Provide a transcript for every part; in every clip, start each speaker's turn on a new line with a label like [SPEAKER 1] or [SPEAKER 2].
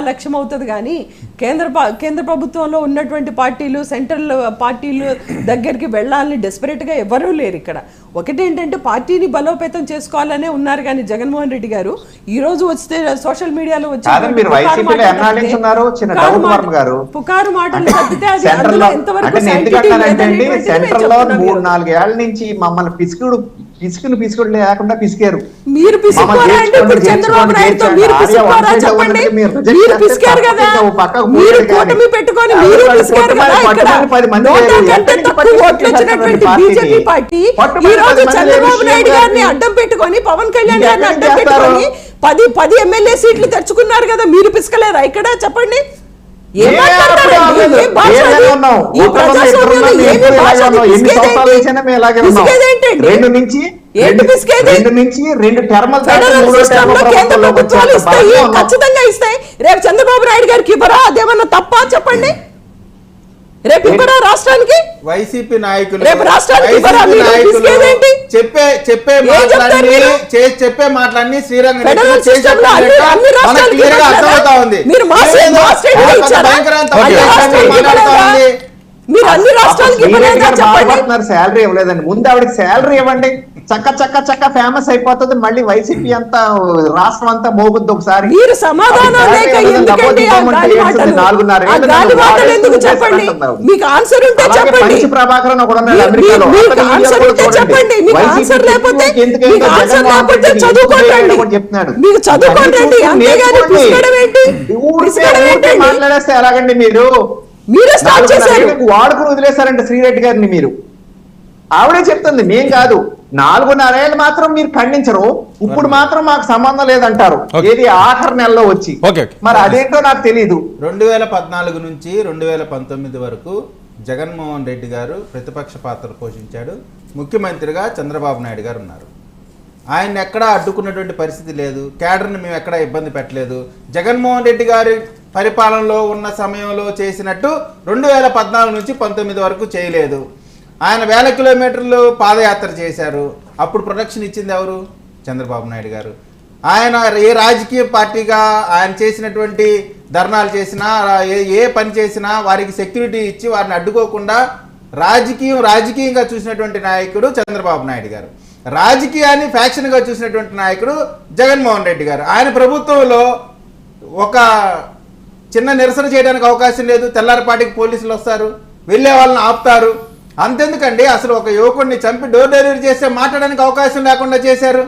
[SPEAKER 1] లక్ష్యం అవుతుంది కానీ కేంద్ర ప్రభుత్వంలో ఉన్నటువంటి పార్టీలు సెంట్రల్ పార్టీలు దగ్గరికి వెళ్ళాలని డెస్పరేట్గా ఎవరూ లేరు ఇక్కడ. ఒకటేంటంటే పార్టీని బలోపేతం చేసుకోవాలనే ఉన్నారు కానీ జగన్మోహన్ రెడ్డి గారు ఈ రోజు వస్తే సోషల్ మీడియాలో పుకారు మాటలు తప్పితే అది ఎంతవరకు
[SPEAKER 2] సెంట్రల్ లో 3-4 ఏళ్ల నుంచి మమ్మల్ని పిసుకుడు లేకుండా పిసికారు.
[SPEAKER 1] మీరు చంద్రబాబు నాయుడుతో మీరు పిసుకున్నారా చెప్పండి? మీరు పిసికారు కదా, మీరు కూటమి పెట్టుకొని మీరు పిసికారు కదా. బీజేపీ పార్టీ ఈ రోజు చంద్రబాబు నాయుడు గారిని అడ్డం పెట్టుకొని పవన్ కళ్యాణ్ గారిని అడ్డం పెట్టుకొని 10 ఎమ్మెల్యే సీట్లు తెచ్చుకున్నారు కదా, మీరు పిసకలేదా ఇక్కడ చెప్పండి? ఖచ్చితంగా ఇస్తాయి. రేపు చంద్రబాబు నాయుడు గారికి ఇవ్వరా? అదేమన్నా తప్ప చెప్పండి? రేపు ఇవ్వరా రాష్ట్రానికి?
[SPEAKER 3] వైసీపీ నాయకులు
[SPEAKER 1] రేపు రాష్ట్రానికి
[SPEAKER 3] చెప్పే మాటలన్నీ శ్రీరంగ
[SPEAKER 1] మీరు అన్ని రాష్ట్రాలకి
[SPEAKER 2] శాలరీ ఇవ్వలేదండి. ముందు ఆవిడకి శాలరీ ఇవ్వండి, చక్క ఫేమస్ అయిపోతుంది. మళ్ళీ వైసీపీ అంతా రాష్ట్రం అంతా మోగుద్ది ఒకసారి.
[SPEAKER 1] మీరు సమాధానం లేక ఎందుకండి మీకు ఆన్సర్ ఉంటే చెప్పండి.
[SPEAKER 2] ప్రభాకరన్ ఒకడు ఉన్నాడు అమెరికాలో,
[SPEAKER 1] చెప్పండి. మీకు ఆన్సర్ లేకపోతే చదువుకోండి, మీకు చదువుకోండి.
[SPEAKER 2] మాట్లాడేస్తే ఎలాగండి?
[SPEAKER 1] మీరే స్టార్ట్ చేశారు,
[SPEAKER 2] వాడుకుని వదిలేశారంటే శ్రీరెడ్డి గారిని. మీరు ఆవిడే చెప్తుంది, మేం కాదు. 4.5 ఏళ్ళు మాత్రం మీరు ఖండించరు, ఇప్పుడు మాత్రం మాకు సంబంధం లేదంటారు. ఏది ఆఖరి నెలలో వచ్చి, మరి అదేంటో నాకు తెలియదు.
[SPEAKER 3] 2014 నుంచి 2019 వరకు జగన్మోహన్ రెడ్డి గారు ప్రతిపక్ష పాత్ర పోషించాడు. ముఖ్యమంత్రిగా చంద్రబాబు నాయుడు గారు ఉన్నారు. ఆయన ఎక్కడా అడ్డుకున్నటువంటి పరిస్థితి లేదు. కేడర్ని మేము ఎక్కడా ఇబ్బంది పెట్టలేదు. జగన్మోహన్ రెడ్డి గారి పరిపాలనలో ఉన్న సమయంలో చేసినట్టు 2014 నుంచి 19 వరకు చేయలేదు. ఆయన 1000 కిలోమీటర్లు పాదయాత్ర చేశారు. అప్పుడు ప్రొటెక్షన్ ఇచ్చింది ఎవరు? చంద్రబాబు నాయుడు గారు. ఆయన ఏ రాజకీయ పార్టీగా ఆయన చేసినటువంటి ధర్నాలు చేసినా, ఏ పని చేసినా వారికి సెక్యూరిటీ ఇచ్చి వారిని అడ్డుకోకుండా రాజకీయంగా చూసినటువంటి నాయకుడు చంద్రబాబు నాయుడు గారు. రాజకీయాన్ని ఫ్యాక్షన్గా చూసినటువంటి నాయకుడు జగన్మోహన్ రెడ్డి గారు. ఆయన ప్రభుత్వంలో ఒక చిన్న నిరసన చేయడానికి అవకాశం లేదు. తెల్లారిపాటికి పోలీసులు వస్తారు, వెళ్ళే వాళ్ళని ఆపుతారు. అంతెందుకండి, అసలు ఒక యువకుడిని చంపి డోర్ డెలివరీ చేస్తే మాట్లాడడానికి అవకాశం లేకుండా చేశారు.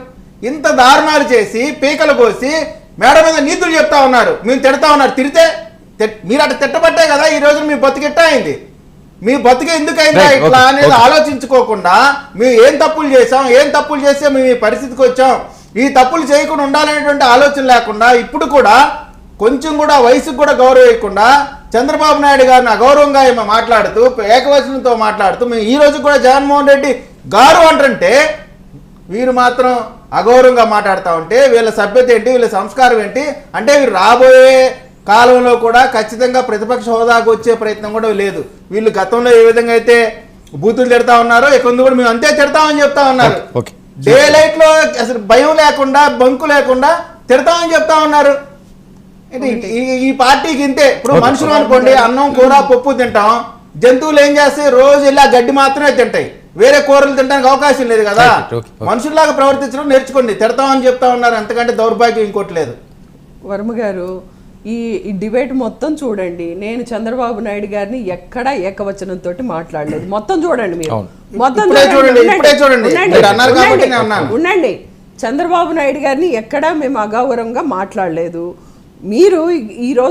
[SPEAKER 3] ఇంత దారుణాలు చేసి పీకలు కోసి మేడ మీద నీతులు చెప్తా ఉన్నారు. మేము తిడతా ఉన్నారు. తిడితే మీరు అటు తిట్టబట్టే కదా ఈ రోజు మీ బతికిట్టా అయింది. మీ బతికే ఎందుకైందా ఇట్లా అనేది ఆలోచించుకోకుండా మేము ఏం తప్పులు చేస్తే మేము ఈ పరిస్థితికి వచ్చాం, ఈ తప్పులు చేయకుండా ఉండాలనేటువంటి ఆలోచన లేకుండా ఇప్పుడు కూడా కొంచెం కూడా వయసుకు కూడా గౌరవం ఇవ్వకుండా చంద్రబాబు నాయుడు గారిని అగౌరవంగా మాట్లాడుతూ, ఏకవచనంతో మాట్లాడుతూ మేము ఈ రోజు కూడా జగన్మోహన్ రెడ్డి గారు అంటుంటే వీరు మాత్రం అగౌరవంగా మాట్లాడుతూ ఉంటే వీళ్ళ సభ్యత ఏంటి, వీళ్ళ సంస్కారం ఏంటి? అంటే వీరు రాబోయే కాలంలో కూడా ఖచ్చితంగా ప్రతిపక్ష హోదాకు వచ్చే ప్రయత్నం కూడా లేదు. వీళ్ళు గతంలో ఏ విధంగా అయితే బూతులు తిడతా ఉన్నారో కొంత కూడా మేము అంతే తిడతామని చెప్తా ఉన్నారు. డే లైట్ లో అసలు భయం లేకుండా, బంకు లేకుండా తిడతామని చెప్తా ఉన్నారు. ఈ పార్టీకి ఇంతే. ఇప్పుడు మనుషులు అనుకోండి, అన్నం కూర పప్పు తింటాం. జంతువులు ఏం చేస్తాయి? రోజు వెళ్ళి ఆ గడ్డి మాత్రమే తింటాయి, వేరే కూరలు తినడానికి అవకాశం లేదు కదా. మనుషుల్లాగా ప్రవర్తించడం నేర్చుకోండి. తిడతామని చెప్తా ఉన్నారు, అంతకంటే దౌర్భాగ్యం ఇంకోటి లేదు.
[SPEAKER 1] వర్మ గారు, ఈ డిబేట్ మొత్తం చూడండి. నేను చంద్రబాబు నాయుడు గారిని ఎక్కడా ఏకవచనంతో మాట్లాడలేదు. మొత్తం చూడండి, మీరు మొత్తం ఉండండి. చంద్రబాబు నాయుడు గారిని ఎక్కడా మేము అగౌరవంగా మాట్లాడలేదు. మీరు ఈ రోజు